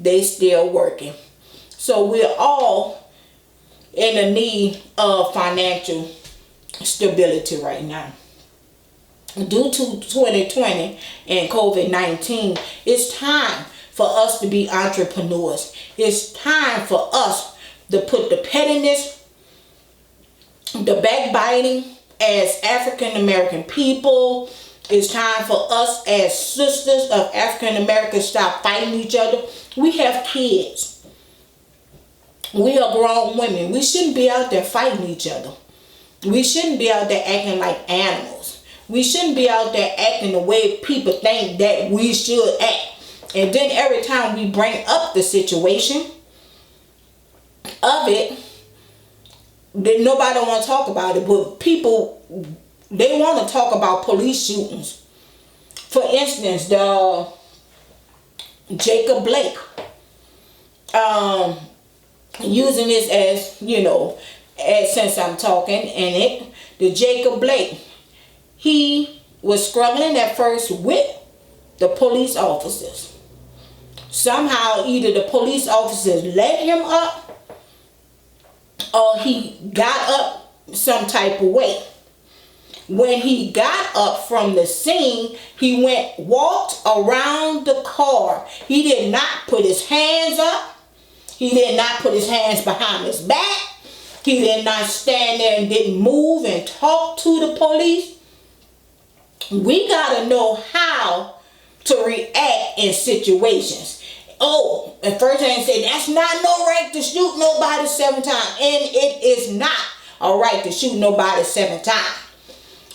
they still working. So we're all in the need of financial stability right now. Due to 2020 and COVID-19, it's time for us to be entrepreneurs. It's time for us to put the pettiness, the backbiting as African American people. It's time for us as sisters of African Americans stop fighting each other. We have kids. We are grown women. We shouldn't be out there fighting each other. We shouldn't be out there acting like animals. We shouldn't be out there acting the way people think that we should act. And then every time we bring up the situation of it, then nobody want to talk about it. But people, they want to talk about police shootings. For instance, the Jacob Blake. Using this as, since I'm talking in it, the Jacob Blake, he was struggling at first with the police officers. Somehow either the police officers let him up or he got up some type of way. When he got up from the scene, he walked around the car. He did not put his hands up. He did not put his hands behind his back. He did not stand there and didn't move and talk to the police. We got to know how to react in situations. Oh, at first I said, that's not no right to shoot nobody 7 times. And it is not a right to shoot nobody 7 times.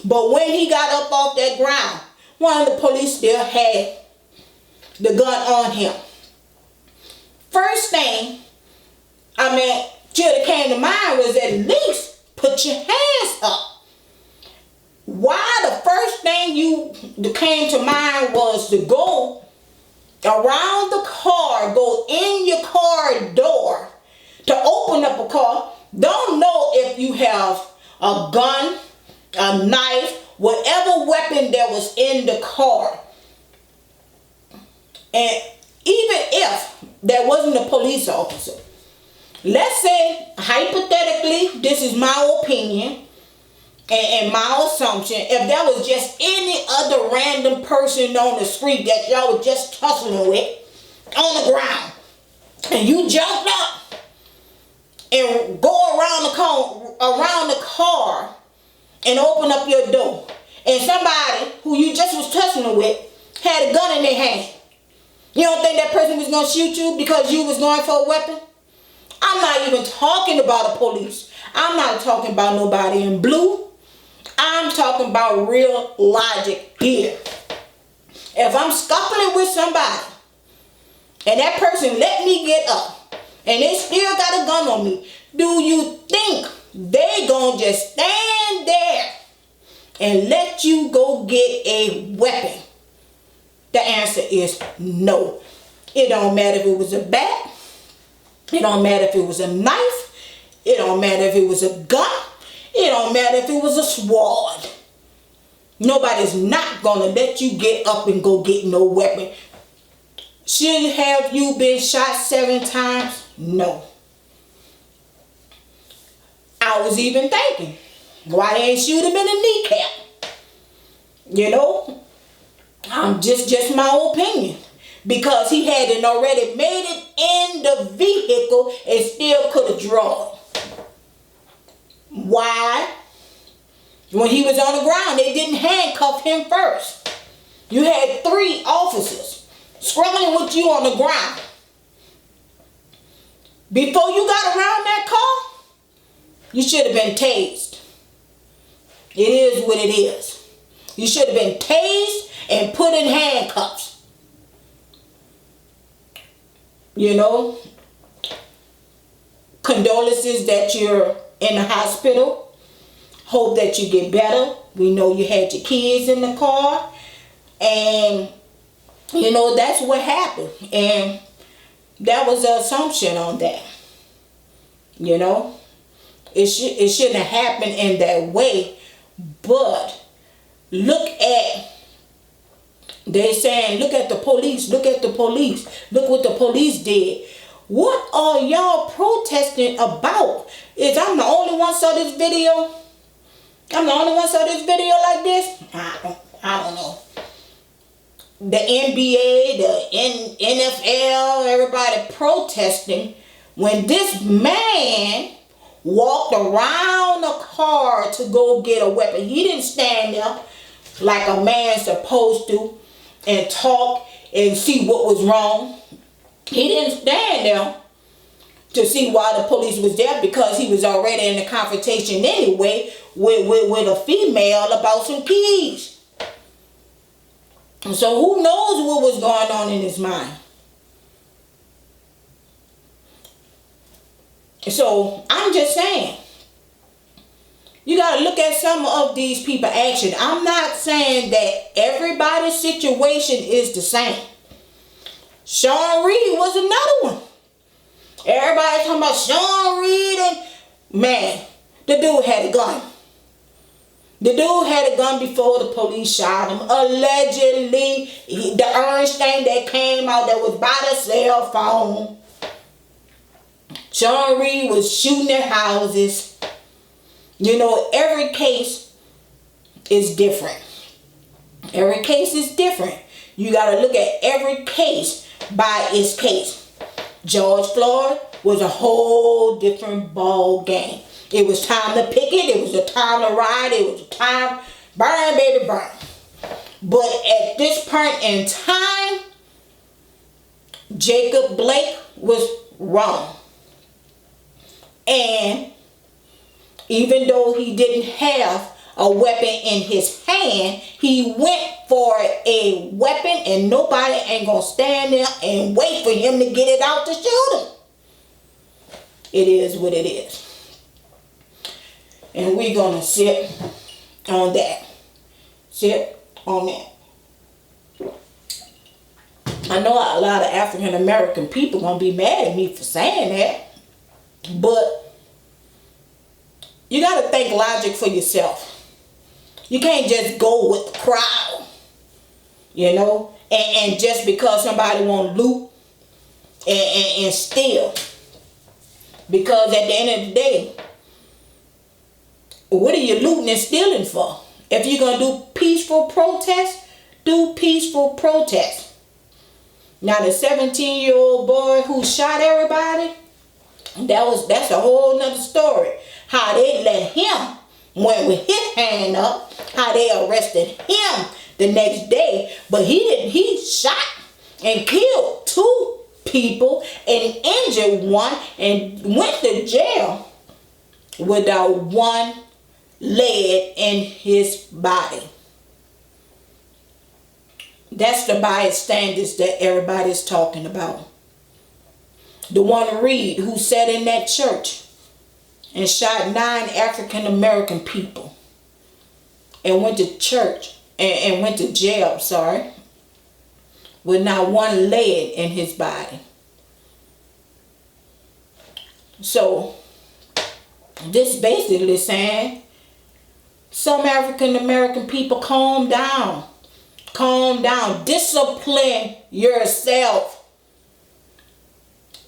But when he got up off that ground, one of the police still had the gun on him. First thing, that came to mind was at least put your hands up. Why the first thing that came to mind was to go around the car, go in your car door to open up a car. Don't know if you have a gun, a knife, whatever weapon that was in the car. And even if there wasn't a police officer, let's say, hypothetically, this is my opinion and my assumption, if there was just any other random person on the street that y'all were just tussling with on the ground, and you jumped up and go around the car and open up your door, and somebody who you just was tussling with had a gun in their hand, you don't think that person was going to shoot you because you was going for a weapon? I'm not even talking about the police. I'm not talking about nobody in blue. I'm talking about real logic here. If I'm scuffling with somebody and that person let me get up and they still got a gun on me, do you think they gonna just stand there and let you go get a weapon? The answer is no. It don't matter if it was a bat. It don't matter if it was a knife. It don't matter if it was a gun. It don't matter if it was a sword. Nobody's not gonna let you get up and go get no weapon. Should have you been shot 7 times? No. I was even thinking, why they ain't shoot him in the kneecap? Just my opinion. Because he hadn't already made it in the vehicle and still could have drawn. Why? When he was on the ground, they didn't handcuff him first. You had 3 officers struggling with you on the ground. Before you got around that car, you should have been tased. It is what it is. You should have been tased and put in handcuffs. Condolences that you're in the hospital. Hope that you get better. We know you had your kids in the car. And, that's what happened. And that was an assumption on that. It shouldn't have happened in that way. But look at They saying, look at the police, look at the police, look what the police did. What are y'all protesting about? Is I'm the only one saw this video? I'm the only one saw this video like this? I don't know. The NBA, the NFL, everybody protesting when this man walked around the car to go get a weapon. He didn't stand there like a man supposed to and talk and see what was wrong. He didn't stand there to see why the police was there, because he was already in a confrontation anyway with a female about some keys. So who knows what was going on in his mind? So I'm just saying, you got to look at some of these people's action. I'm not saying that everybody's situation is the same. Sean Reed was another one. Everybody talking about Sean Reed, and man, the dude had a gun. The dude had a gun before the police shot him. Allegedly, the orange thing that came out that was by the cell phone. Sean Reed was shooting at houses. You know, every case is different. Every case is different. You got to look at every case by its case. George Floyd was a whole different ball game. It was time to picket. It was a time to ride. It was a time, burn, baby, burn. But at this point in time, Jacob Blake was wrong. And even though he didn't have a weapon in his hand, he went for a weapon, and nobody ain't gonna stand there and wait for him to get it out to shoot him. It is what it is. And we're gonna sit on that. Sit on that. I know a lot of African American people gonna be mad at me for saying that, but you gotta think logic for yourself. You can't just go with the crowd, you know, and just because somebody want loot and steal. Because at the end of the day, what are you looting and stealing for? If you're going to do peaceful protest, do peaceful protest. Now the 17-year-old boy who shot everybody, that's a whole nother story. How they let him, went with his hand up, how they arrested him the next day. But he shot and killed 2 people and injured 1 and went to jail without 1 lead in his body. That's the bystanders that everybody's talking about. The one Reed who sat in that church and shot 9 African American people and went to church and went to jail, with not 1 lead in his body. So this basically saying, some African American people, calm down. Calm down. Discipline yourself.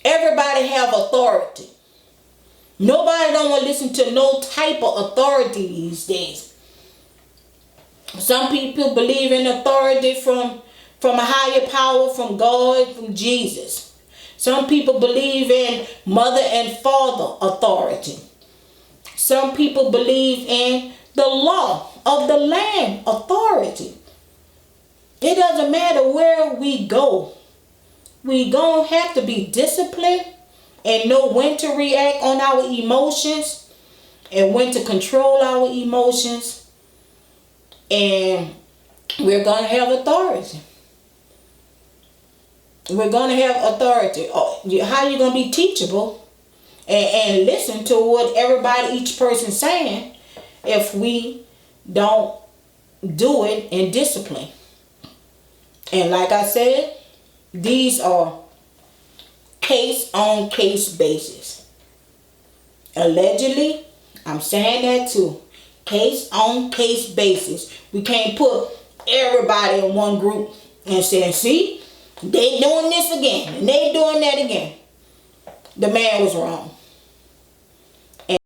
Everybody have authority. Nobody don't want to listen to no type of authority these days. Some people believe in authority from a higher power, from God, from Jesus. Some people believe in mother and father authority. Some people believe in the law of the land authority. It doesn't matter where we go. We gonna have to be disciplined and know when to react on our emotions and when to control our emotions. And we're gonna have authority. We're gonna have authority. How are you gonna be teachable and listen to what each person saying if we don't do it in discipline? And like I said, these are case on case basis. Allegedly, I'm saying that too. Case on case basis. We can't put everybody in one group and saying, see, they doing this again and they doing that again. The man was wrong.